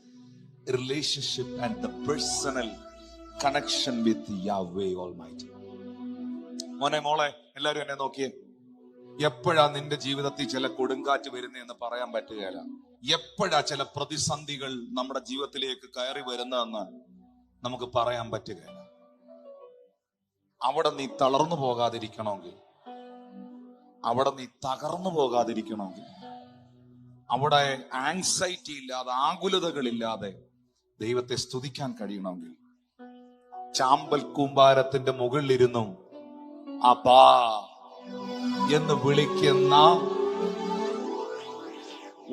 relationship and the personal connection with Yahweh Almighty. മോനെ മോളെ എല്ലാരും എന്നെ നോക്കിയേ. എപ്പോഴാ നിന്റെ ജീവിതത്തിൽ ചില കൊടുങ്കാറ്റ് വരുന്നതെന്ന് പറയാൻ പറ്റുകയില്ല. എപ്പോഴാ ചില പ്രതിസന്ധികൾ നമ്മുടെ ജീവിതത്തിലേക്ക് കയറി വരുന്നതെന്ന് നമുക്ക് പറയാൻ പറ്റുകയില്ല. അവിടെ നീ തളർന്നു പോകാതിരിക്കണമെങ്കിൽ, അവിടെ നീ തകർന്നു പോകാതിരിക്കണമെങ്കിൽ, അവിടെ ആങ്സൈറ്റി ഇല്ലാതെ, ആകുലതകളില്ലാതെ ദൈവത്തെ സ്തുതിക്കാൻ കഴിയണമെങ്കിൽ, ചാമ്പൽ കൂമ്പാരത്തിന്റെ മുകളിലിരുന്നും അപ്പാ എന്ന് വിളിക്കുന്ന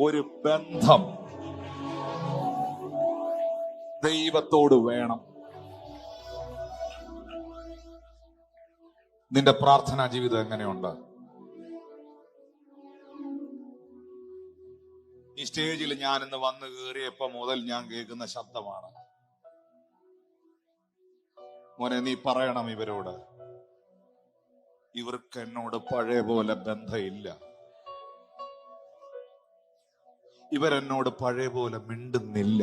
ഒരു ബന്ധം ദൈവത്തോട് വേണം. നിന്റെ പ്രാർത്ഥനാ ജീവിതം എങ്ങനെയുണ്ട്? ഈ സ്റ്റേജിൽ ഞാൻ ഇന്ന് വന്ന് കയറിയപ്പോ മുതൽ ഞാൻ കേൾക്കുന്ന ശബ്ദമാണ്, മോനെ നീ പറയണം ഇവരോട്, ഇവർക്ക് എന്നോട് പഴയ പോലെ ബന്ധമില്ല, ഇവരെന്നോട് പഴയ പോലെ മിണ്ടുന്നില്ല,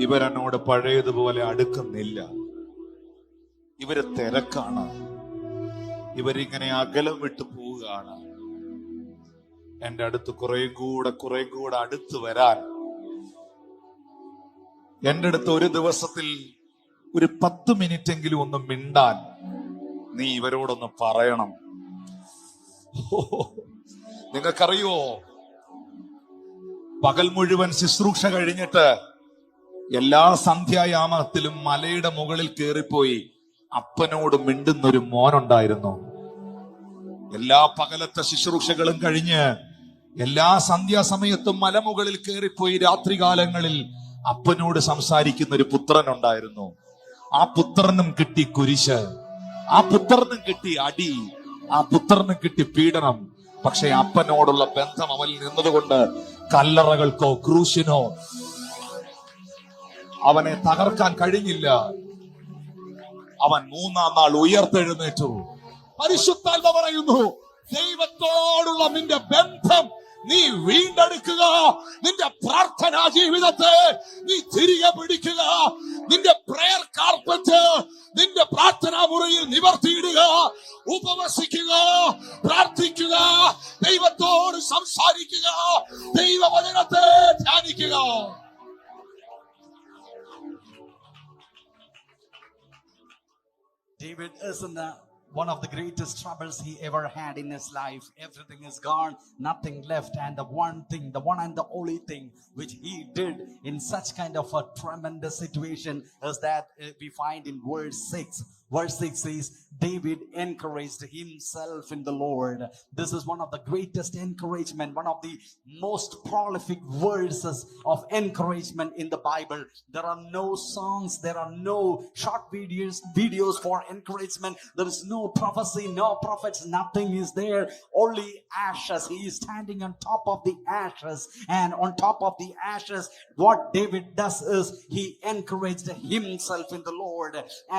ഇവരെന്നോട് പഴയതുപോലെ അടുക്കുന്നില്ല, ഇവര് തിരക്കാണ്, ഇവരിങ്ങനെ അകലം വിട്ടു പോവുകയാണ്. എന്റെ അടുത്ത് കുറെ കൂടെ അടുത്ത് വരാൻ, എന്റെ അടുത്ത് ഒരു ദിവസത്തിൽ ഒരു 10 മിനിറ്റെങ്കിലും ഒന്ന് മിണ്ടാൻ നീ ഇവരോടൊന്ന് പറയണം. നിങ്ങൾക്കറിയോ, പകൽ മുഴുവൻ ശുശ്രൂഷ കഴിഞ്ഞിട്ട് എല്ലാ സന്ധ്യായാമത്തിലും മലയുടെ മുകളിൽ കയറിപ്പോയി അപ്പനോട് മിണ്ടുന്നൊരു മോനുണ്ടായിരുന്നു. എല്ലാ പകലത്തെ ശുശ്രൂഷകളും കഴിഞ്ഞ് എല്ലാ സന്ധ്യാസമയത്തും മലമുകളിൽ കയറിപ്പോയി രാത്രികാലങ്ങളിൽ അപ്പനോട് സംസാരിക്കുന്ന ഒരു പുത്രനുണ്ടായിരുന്നു. ആ പുത്രനും കിട്ടി കുരിശ്, ആ പുത്രനും കിട്ടി അടി, ആ പുത്രനും കിട്ടി പീഡനം. പക്ഷെ അപ്പനോടുള്ള ബന്ധം അവനിൽ നിന്നതുകൊണ്ട് കല്ലറകൾക്കോ ക്രൂശിനോ അവനെ തകർക്കാൻ കഴിഞ്ഞില്ല. അവൻ 3-ാം നാൾ ഉയർത്തെഴുന്നേറ്റു. പരിശുദ്ധാത്മ പറയുന്നു, ദൈവത്തോടുള്ള നിന്റെ ബന്ധം നീ വീണ്ടെടുക്കുക. നിന്റെ പ്രാർത്ഥനാ ജീവിതത്തെ നീ തിരികെ പിടിക്കുക. നിന്റെ പ്രയർ കാർപ്പറ്റ് നിന്റെ പ്രാർത്ഥനാ മുറിയിൽ നിവർത്തിയിടുക. ഉപവസിക്കുക, പ്രാർത്ഥിക്കുക, ദൈവത്തോട് സംസാരിക്കുക, ദൈവവചനത്തെ ധ്യാനിക്കുക. David is in one of the greatest troubles he ever had in his life. Everything is gone, nothing left, and the one and the only thing which he did in such kind of a tremendous situation is that we find in verse 6. Verse 6 says, David encouraged himself in the Lord. This is one of the greatest encouragement, one of the most prolific verses of encouragement in the Bible. There are no songs, there are no short videos for encouragement. There is no prophecy, no prophets, nothing is there. Only ashes. He is standing on top of the ashes, and on top of the ashes, what David does is he encouraged himself in the Lord.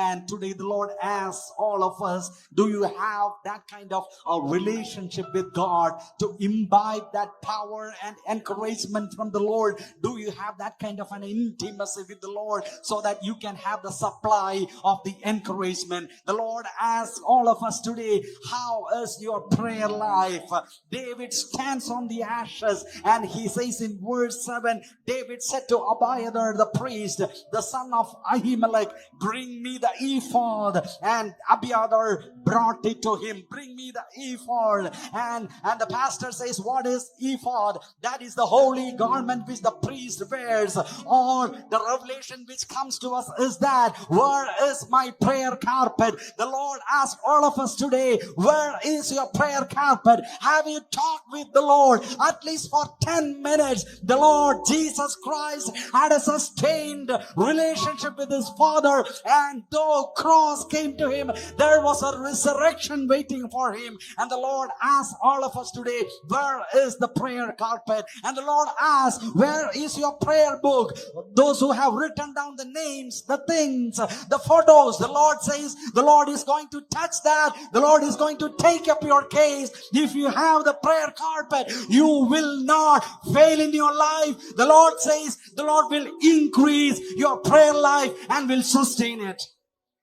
And today the Lord asks all of us, do you have that kind of a relationship with God to imbibe that power and encouragement from the Lord? Do you have that kind of an intimacy with the Lord so that you can have the supply of the encouragement? The Lord asks all of us today, how is your prayer life? David stands on the ashes and he says in verse 7, David said to Abiathar the priest, the son of Ahimelech, bring me the ephod. And Abiathar brought it to him. Bring me the ephod. And the pastor says, what is ephod? That is the holy garment which the priest wears. Or the revelation which comes to us is that, where is my prayer carpet? The Lord asks all of us today, where is your prayer carpet? Have you talked with the Lord at least for 10 minutes? The Lord Jesus Christ had a sustained relationship with his Father, and though cross Pentecost came to him, there was a resurrection waiting for him. And the Lord asks all of us today, where is the prayer carpet? And the Lord asks, where is your prayer book? Those who have written down the names, the things, the photos, the Lord says the Lord is going to touch that. The Lord is going to take up your case. If you have the prayer carpet, you will not fail in your life. The Lord says the Lord will increase your prayer life and will sustain it.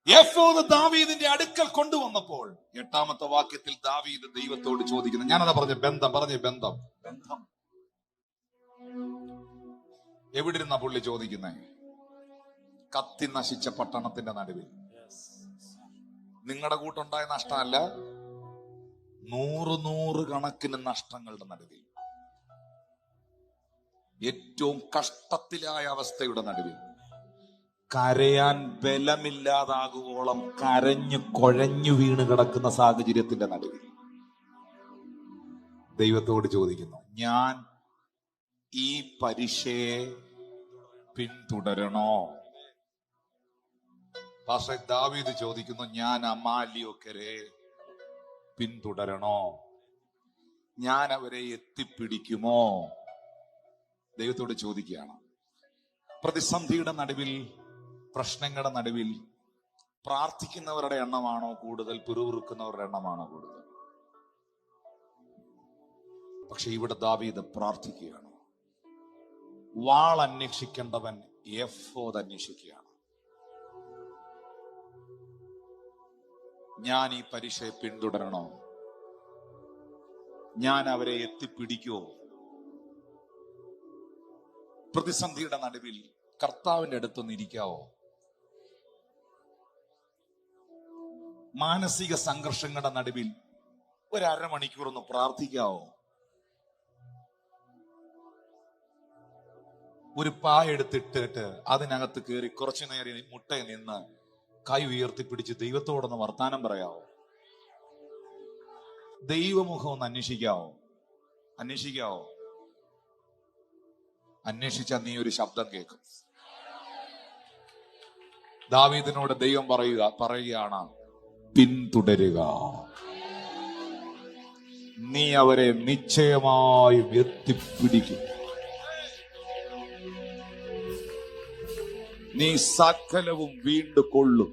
എഫോദ് ദാവീദിന്റെ അടുക്കൽ കൊണ്ടുവന്നപ്പോൾ 8ാമത്തെ വാക്യത്തിൽ ദാവീദ് ദൈവത്തോട് ചോദിക്കുന്നു, ഞാനതാ പറഞ്ഞ ബന്ധം എവിടെ ഇരുന്നാ പുള്ളി ചോദിക്കുന്നേ? കത്തി നശിച്ച പട്ടണത്തിന്റെ നടുവിൽ. നിങ്ങളുടെ കൂട്ടുണ്ടായ നഷ്ടമല്ല, 100 കണക്കിന് നഷ്ടങ്ങളുടെ നടുവിൽ, ഏറ്റവും കഷ്ടത്തിലായ അവസ്ഥയുടെ നടുവിൽ, കരയാൻ ബലമില്ലാതാകുവോളം കരഞ്ഞു കുഴഞ്ഞു വീണ് കിടക്കുന്ന സാഹചര്യത്തിന്റെ നടുവിൽ ദൈവത്തോട് ചോദിക്കുന്നു, ഞാൻ ഈ പരീക്ഷയെ പിന്തുടരണോ? പക്ഷേ ദാവീദ് ചോദിക്കുന്നു, ഞാൻ അമാലിയോക്കരെ പിന്തുടരണോ? ഞാൻ അവരെ എത്തിപ്പിടിക്കുമോ? ദൈവത്തോട് ചോദിക്കുകയാണ്. പ്രതിസന്ധിയുടെ നടുവിൽ, പ്രശ്നങ്ങളുടെ നടുവിൽ പ്രാർത്ഥിക്കുന്നവരുടെ എണ്ണമാണോ കൂടുതൽ, പിറുപിറുക്കുന്നവരുടെ എണ്ണമാണോ കൂടുതൽ? പക്ഷെ ഇവിടെ ദാവീദ് പ്രാർത്ഥിക്കുകയാണ്. വാൾ അന്വേഷിക്കേണ്ടവൻ എഫോദ് അന്വേഷിക്കുകയാണ്. ഞാൻ ഈ പരീക്ഷയെ പിന്തുടരണോ? ഞാൻ അവരെ എത്തിപ്പിടിക്കുമോ? പ്രതിസന്ധിയുടെ നടുവിൽ കർത്താവിന്റെ അടുത്തൊന്ന് ഇരിക്കാവോ? മാനസിക സംഘർഷങ്ങളുടെ നടുവിൽ ഒരു അരമണിക്കൂർ ഒന്ന് പ്രാർത്ഥിക്കാവോ? ഒരു പായ എടുത്തിട്ടിട്ട് അതിനകത്ത് കയറി കുറച്ചു നേരം മുട്ടയിൽ നിന്ന് കൈ ഉയർത്തിപ്പിടിച്ച് ദൈവത്തോടൊന്ന് വർത്താനം പറയാവോ? ദൈവമുഖം ഒന്ന് അന്വേഷിക്കാവോ? അന്വേഷിച്ചാൽ നീ ഒരു ശബ്ദം കേൾക്കും. ദാവീദിനോട് ദൈവം പറയുകയാണ്, പിന്തുടരുക, നീ അവരെ നിശ്ചയമായും എത്തിപ്പിടിക്കും, നീ സകലവും വീണ്ടും കൊള്ളും.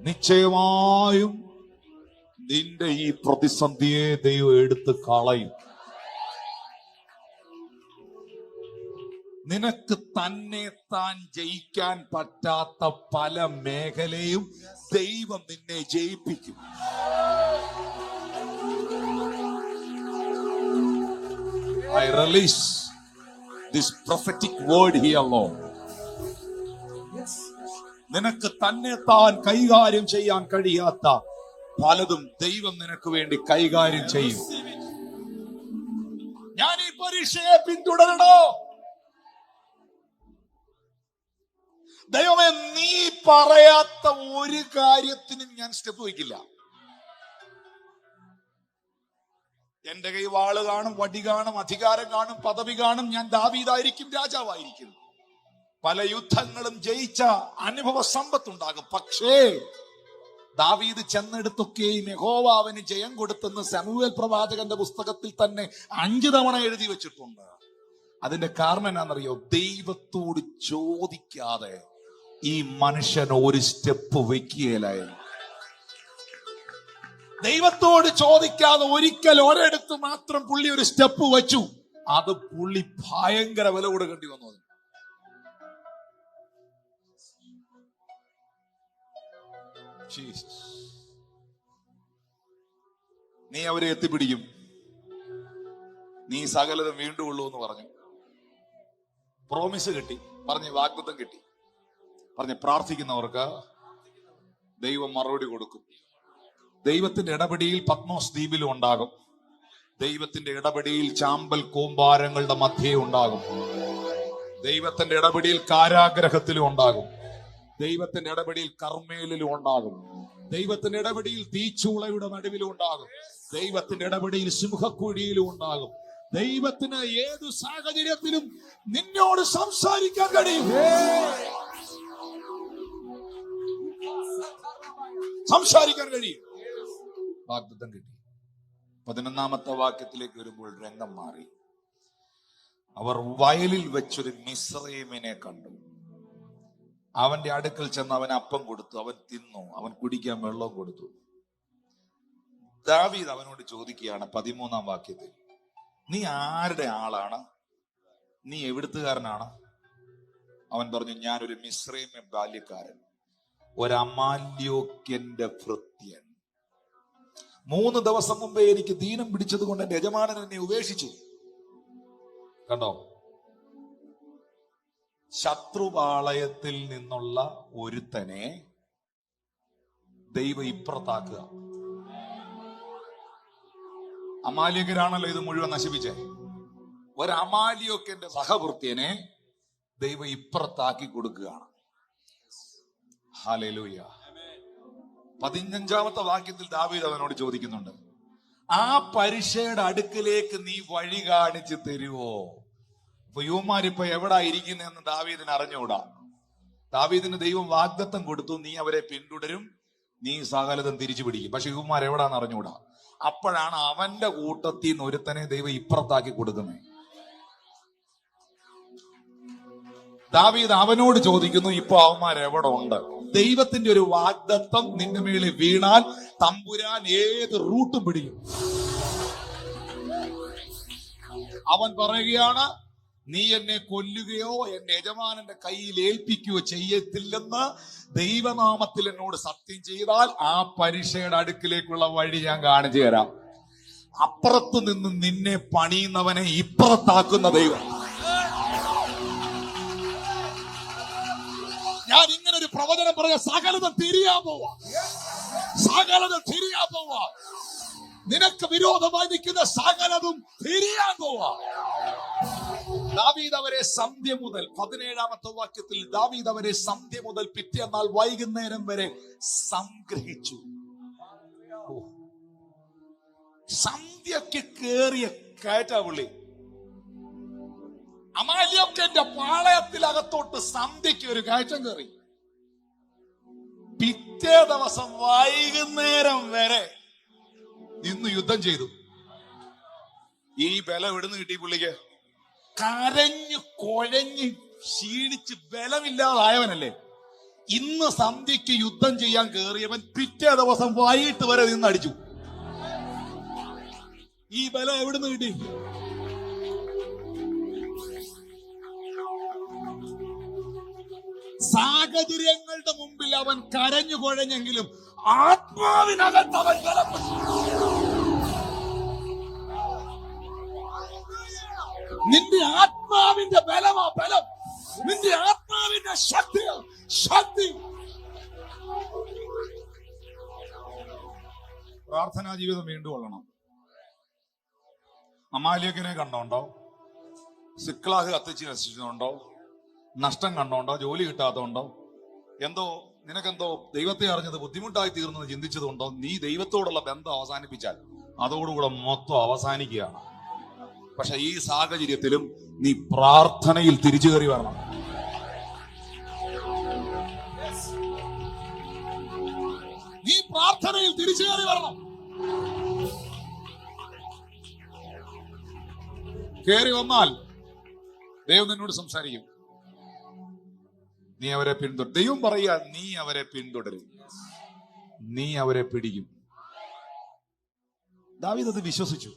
നിശ്ചയമായും നിന്റെ ഈ പ്രതിസന്ധിയെ ദൈവം എടുത്ത് കളയും. നിനക്ക് തന്നെ താൻ ജയിക്കാൻ പറ്റാത്ത പല മേഖലയും ദൈവം നിന്നെ ജയിപ്പിക്കും. I release this prophetic word here, Lord. നിനക്ക് തന്നെ താൻ കൈകാര്യം ചെയ്യാൻ കഴിയാത്ത പലതും ദൈവം നിനക്ക് വേണ്ടി കൈകാര്യം ചെയ്യും. ഞാൻ ഈ പരീക്ഷയെ പിന്തുടരണോ? ദൈവമേ, നീ പറയാത്ത ഒരു കാര്യത്തിനും ഞാൻ സ്റ്റെപ്പ് വയ്ക്കില്ല. എന്റെ കൈ വാള് കാണും, വടി കാണും, അധികാരം കാണും, പദവി കാണും, ഞാൻ ദാവീദായിരിക്കും, രാജാവായിരിക്കും, പല യുദ്ധങ്ങളും ജയിച്ച അനുഭവ സമ്പത്തുണ്ടാകും. പക്ഷേ ദാവീദ് ചെന്നെടുത്തൊക്കെയും യഹോവ അവന് ജയം കൊടുത്തെന്ന് ശമൂവേൽ പ്രവാചകന്റെ പുസ്തകത്തിൽ തന്നെ 5 തവണ എഴുതി വെച്ചിട്ടുണ്ട്. അതിന്റെ കാരണം എന്നാണെന്നറിയോ? ദൈവത്തോട് ചോദിക്കാതെ ഈ മനുഷ്യൻ ഒരു സ്റ്റെപ്പ് വെക്കുകയില്ലായിരുന്നു. ദൈവത്തോട് ചോദിക്കാതെ ഒരിക്കൽ ഒരിടത്ത് മാത്രം പുള്ളി ഒരു സ്റ്റെപ്പ് വെച്ചു. അത് പുള്ളി ഭയങ്കര വില കൊടുക്കേണ്ടി വന്നു. നീ അവരെ എത്തിപ്പിടിക്കും, നീ സകലതും വീണ്ടും ഉള്ളൂ എന്ന് പറഞ്ഞു. പ്രോമിസ് കിട്ടി, പറഞ്ഞ് വാഗ്ദത്തം കിട്ടി, പറഞ്ഞ് പ്രാർത്ഥിക്കുന്നവർക്ക് ദൈവം മറുപടി കൊടുക്കും. ദൈവത്തിന്റെ ഇടപെടിയിൽ പത്മോസ് ദ്വീപിലും ഉണ്ടാകും. ദൈവത്തിന്റെ ഇടപെടിയിൽ ചാമ്പൽ കൂമ്പാരങ്ങളുടെ മധ്യേ ഉണ്ടാകും. ദൈവത്തിന്റെ ഇടപെടിയിൽ കാരാഗ്രഹത്തിലും ഉണ്ടാകും. ദൈവത്തിന്റെ ഇടപെടിയിൽ കർമ്മേലിലും ഉണ്ടാകും. ദൈവത്തിന്റെ ഇടപെടിയിൽ തീച്ചൂളയുടെ നടുവിലും ഉണ്ടാകും. ദൈവത്തിന്റെ ഇടപെടിയിൽ സിംഹക്കുഴിയിലും ഉണ്ടാകും. ദൈവത്തിന് ഏതു സാഹചര്യത്തിലും നിന്നോട് സംസാരിക്കാൻ കഴിയും. സംസാരിക്കാൻ കഴിയും. വാഗ്ദത്തം കിട്ടി. 11-ാമത്തെ വാക്യത്തിലേക്ക് വരുമ്പോൾ രംഗം മാറി. അവർ വയലിൽ വെച്ചൊരു മിസ്രയീമിനെ കണ്ടു. അവന്റെ അടുക്കൽ ചെന്ന് അവൻ അപ്പം കൊടുത്തു. അവൻ തിന്നു. അവൻ കുടിക്കാൻ വെള്ളം കൊടുത്തു. ദാവീദ് അവനോട് ചോദിക്കുകയാണ് 13-ാം വാക്യത്തിൽ, നീ ആരുടെ ആളാണ്? നീ എവിടുത്തുകാരനാണ്? അവൻ പറഞ്ഞു, ഞാനൊരു മിസ്രയീമ്യ ബാല്യക്കാരൻ, ഒരു അമാല്യോക്യന്റെ ഭൃത്യൻ. 3 ദിവസം മുമ്പേ എനിക്ക് ദീനം പിടിച്ചത് കൊണ്ട് എന്റെ യജമാനൻ എന്നെ ഉപേക്ഷിച്ചു. കണ്ടോ, ശത്രുപാളയത്തിൽ നിന്നുള്ള ഒരുത്തനെ ദൈവം ഇപ്പുറത്താക്കുക. അമാലികരാണല്ലോ ഇത് മുഴുവൻ നശിപ്പിച്ചേ. ഒരു അമാലിയോക്കെന്റെ സഹഭൃത്യനെ ദൈവം ഇപ്പുറത്താക്കി കൊടുക്കുകയാണ്. ഹല്ലേലൂയ. 15-ാമത്തെ വാക്യത്തിൽ ദാവീദ് അവനോട് ചോദിക്കുന്നുണ്ട്, ആ പരിശയുടെ അടുക്കിലേക്ക് നീ വഴി കാണിച്ചു തരുവോ? അപ്പൊ യുവമാരിപ്പോ എവിടാ ഇരിക്കുന്നതെന്ന് ദാവീദിന് അറിഞ്ഞുകൂടാ. ദാവീദിന് ദൈവം വാഗ്ദത്തം കൊടുത്തു, നീ അവരെ പിന്തുടരും, നീ സകലതും തിരിച്ചു പിടിക്കും. പക്ഷെ യുവമാർ എവിടാന്ന് അറിഞ്ഞുകൂടാ. അപ്പോഴാണ് അവന്റെ കൂട്ടത്തിൽ നിന്ന് ഒരുത്തനെ ദൈവം ഇപ്പുറത്താക്കി കൊടുക്കുന്നത്. ദാവീദ് അവനോട് ചോദിക്കുന്നു, ഇപ്പൊ അവന്മാർ എവിടെ ഉണ്ട്? ദൈവത്തിന്റെ ഒരു വാഗ്ദത്തം നിന്റെ മേളിൽ വീണാൽ തമ്പുരാൻ ഏത് റൂട്ടും പിടിക്കും. അവൻ പറയുകയാണ്, നീ എന്നെ കൊല്ലുകയോ എന്റെ യജമാനന്റെ കയ്യിൽ ഏൽപ്പിക്കുകയോ ചെയ്യത്തില്ലെന്ന് ദൈവനാമത്തിൽ എന്നോട് സത്യം ചെയ്താൽ ആ പരിശയുടെ അടുക്കിലേക്കുള്ള വഴി ഞാൻ കാണിച്ചു തരാം. അപ്പുറത്ത് നിന്ന് നിന്നെ പണിയുന്നവനെ ഇപ്പുറത്താക്കുന്ന ദൈവം. ഞാൻ ഇങ്ങനെ ഒരു പ്രവചനം പറയാ, സകലതും തിരിയാൻ പോവാ. സകലതും തിരിയാൻ പോവാ. നിനക്ക് വിരോധമായി നിൽക്കുന്ന സകലതും തിരിയാൻ പോവാ. ദാവീദ് അവരെ സന്ധ്യ മുതൽ 17-ാമത്തെ വാക്യത്തിൽ ദാവീദ് അവരെ സന്ധ്യ മുതൽ പിറ്റേന്നാൾ വൈകുന്നേരം വരെ സംഗ്രഹിച്ചു. സന്ധ്യക്ക് കേറിയ കയറ്റവിളി. അമാല്യോക്യന്റെ പാളയത്തിലകത്തോട്ട് സന്ധ്യക്ക് ഒരു കയറ്റം കയറി. പിറ്റേ ദിവസം വൈകുന്നേരം വരെ നിന്ന് യുദ്ധം ചെയ്തു. ഈ ബലം എവിടുന്ന് കിട്ടി പുള്ളിക്ക്? കരഞ്ഞു കുഴഞ്ഞ് ക്ഷീണിച്ച് ബലമില്ലാതായവനല്ലേ. ഇന്ന് സന്ധ്യക്ക് യുദ്ധം ചെയ്യാൻ കയറിയവൻ പിറ്റേ ദിവസം വൈകിട്ട് വരെ നിന്നടിച്ചു. ഈ ബലം എവിടുന്ന് കിട്ടി? സാഹചര്യങ്ങളുടെ മുമ്പിൽ അവൻ കരഞ്ഞു കുഴഞ്ഞെങ്കിലും ആത്മാവിനകത്ത് അവൻ ബലപ്പെട്ടു. നിന്റെ ആത്മാവിന്റെ ബലമാ ബലം. നിന്റെ ആത്മാവിന്റെ ശക്തിയാ ശക്തി. പ്രാർത്ഥനാ ജീവിതം വീണ്ടും കൊള്ളണം. അമാലിയക്കിനെ കണ്ടോണ്ടോ? സിക്ലാഹ് കത്തിച്ച് നശിച്ചതുണ്ടോ? നഷ്ടം കണ്ടോണ്ടോ? ജോലി കിട്ടാത്തതുണ്ടോ? എന്തോ നിനക്കെന്തോ ദൈവത്തെ അറിഞ്ഞത് ബുദ്ധിമുട്ടായി തീർന്നത് ചിന്തിച്ചതുണ്ടോ? നീ ദൈവത്തോടുള്ള ബന്ധം അവസാനിപ്പിച്ചാൽ അതോടുകൂടെ മൊത്തം അവസാനിക്കുകയാണ്. പക്ഷെ ഈ സാഹചര്യത്തിലും നീ പ്രാർത്ഥനയിൽ തിരിച്ചു കയറി വരണം. നീ പ്രാർത്ഥനയിൽ തിരിച്ചു കയറി വരണം. കയറി വന്നാൽ ദൈവം നിന്നോട് സംസാരിക്കും. നീ അവരെ പിന്തുടരും. ദൈവം പറയുക, നീ അവരെ പിന്തുടരും, നീ അവരെ പിടിക്കും. ദാവീദ് അത് വിശ്വസിച്ചു.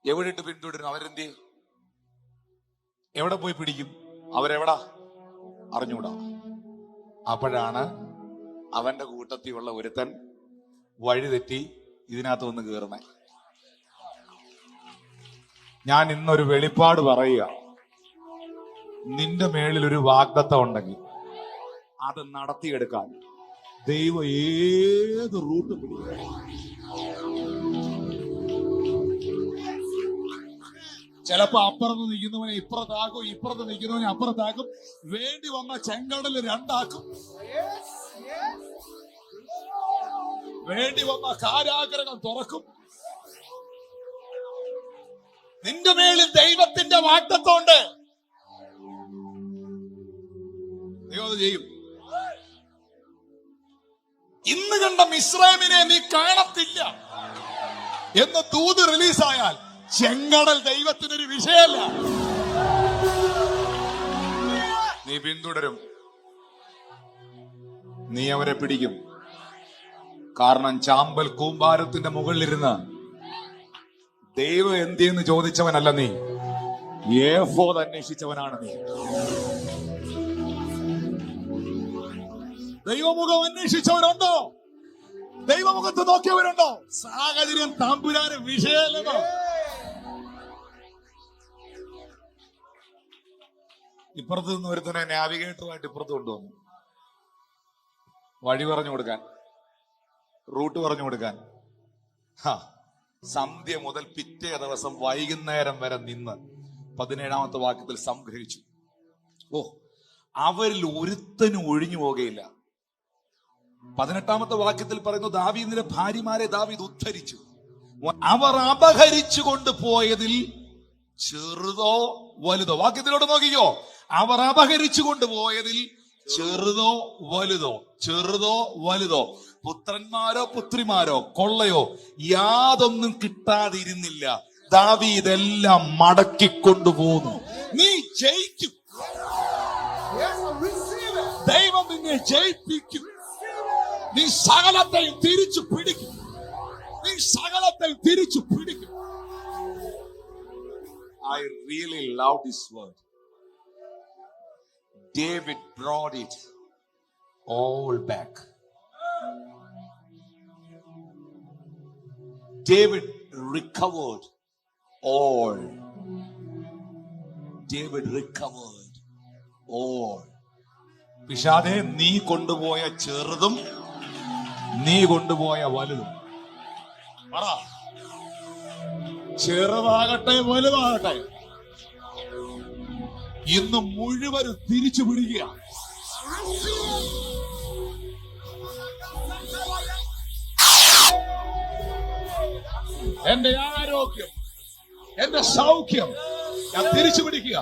എവിടെ ഇട്ട് പിന്തുടരും? അവരെന്ത് എവിടെ പോയി പിടിക്കും? അവരെവിടാ അറിഞ്ഞൂടാ. അപ്പോഴാണ് അവന്റെ കൂട്ടത്തിലുള്ള ഒരുത്തൻ വഴിതെറ്റി ഇതിനകത്ത് വന്ന് കയറുന്നേ. ഞാൻ ഇന്നൊരു വെളിപ്പാട് പറയുക, നിന്റെ മേളിൽ ഒരു വാഗ്ദത്തം ഉണ്ടെങ്കിൽ അത് നടത്തിയെടുക്കാൻ ദൈവം ഏത് റൂട്ട് പിടിക്കും. ചിലപ്പോ അപ്പുറത്ത് നിൽക്കുന്നവനെ ഇപ്പുറത്താക്കും, ഇപ്പുറത്ത് നിൽക്കുന്നവനെ അപ്പുറത്താക്കും. വേണ്ടി വന്ന ചെങ്കടല് രണ്ടാക്കും. വേണ്ടി വന്ന കാരാഗ്രഹം തുറക്കും. നിന്റെ മേളിൽ ദൈവത്തിന്റെ വാഗ്ദത്തമുണ്ട്. ദൈവം അത് ചെയ്യും. ഇന്ന് കണ്ട മിസ്രൈമിനെ നീ കാണത്തില്ല എന്ന് ദൂത് റിലീസായാൽ ചെങ്കടൽ ദൈവത്തിനൊരു വിഷയമല്ല. നീ പിന്തുടരും, നീ അവരെ പിടിക്കും. കാരണം ചാമ്പൽ കൂമ്പാരത്തിന്റെ മുകളിലിരുന്ന് ദൈവം എന്തെന്ന് ചോദിച്ചവനല്ല നീ, ഏഫോദ് അന്വേഷിച്ചവനാണ് നീ. ദൈവമുഖം അന്വേഷിച്ചവരുണ്ടോ? ദൈവമുഖത്ത് നോക്കിയവരുണ്ടോ? സാഹചര്യം തമ്പുരാന് വിഷയമല്ലോ. ഇപ്പുറത്ത് നിന്ന് ഒരുത്തനെ നാവിഗേറ്ററുമായിട്ട് ഇപ്പുറത്ത് കൊണ്ടുവന്നു, വഴി പറഞ്ഞു കൊടുക്കാൻ, റൂട്ട് പറഞ്ഞു കൊടുക്കാൻ. സന്ധ്യ മുതൽ പിറ്റേ ദിവസം വൈകുന്നേരം വരെ നിന്ന് 17-ാമത്തെ വാക്യത്തിൽ സംഗ്രഹിച്ചു. ഓ, അവരിൽ ഒരുത്തനും ഒഴിഞ്ഞു പോകുകയില്ല. 18-ാമത്തെ വാക്യത്തിൽ പറയുന്നു, ദാവീദിന്റെ ഭാര്യമാരെ ദാവീദ് ഉദ്ധരിച്ചു. അവർ അപഹരിച്ചു കൊണ്ടുപോയതിൽ ചെറുതോ വലുതോ, വാക്യത്തിലോട്ട് നോക്കിക്കോ, അവർ അപഹരിച്ചു കൊണ്ടുപോയതിൽ ചെറുതോ വലുതോ, ചെറുതോ വലുതോ, പുത്രന്മാരോ പുത്രിമാരോ കൊള്ളയോ യാതൊന്നും കിട്ടാതിരുന്നില്ല. ദാവീദ് എല്ലാം മടക്കിക്കൊണ്ടുപോകുന്നു. നീ ജയിക്കും, ദൈവം നിന്നെ ജയിപ്പിക്കും. നീ സകലത്തെയും തിരിച്ചു പിടിക്കും, നീ സകലത്തെയും തിരിച്ചു പിടിക്കും. I really love this word. David brought it all back. David recovered all. David recovered all. പിശാദേ, നീ കൊണ്ടുപോയ ചെറുതും നീ കൊണ്ടുപോയ വലുതും. പറ, ചെറുതാകട്ടെ വലുതാകട്ടെ, ഇന്ന് മുഴുവനും തിരിച്ചു പിടിക്കുക. എന്റെ ആരോഗ്യം, എന്റെ സൗഖ്യം ഞാൻ തിരിച്ചു പിടിക്കുക.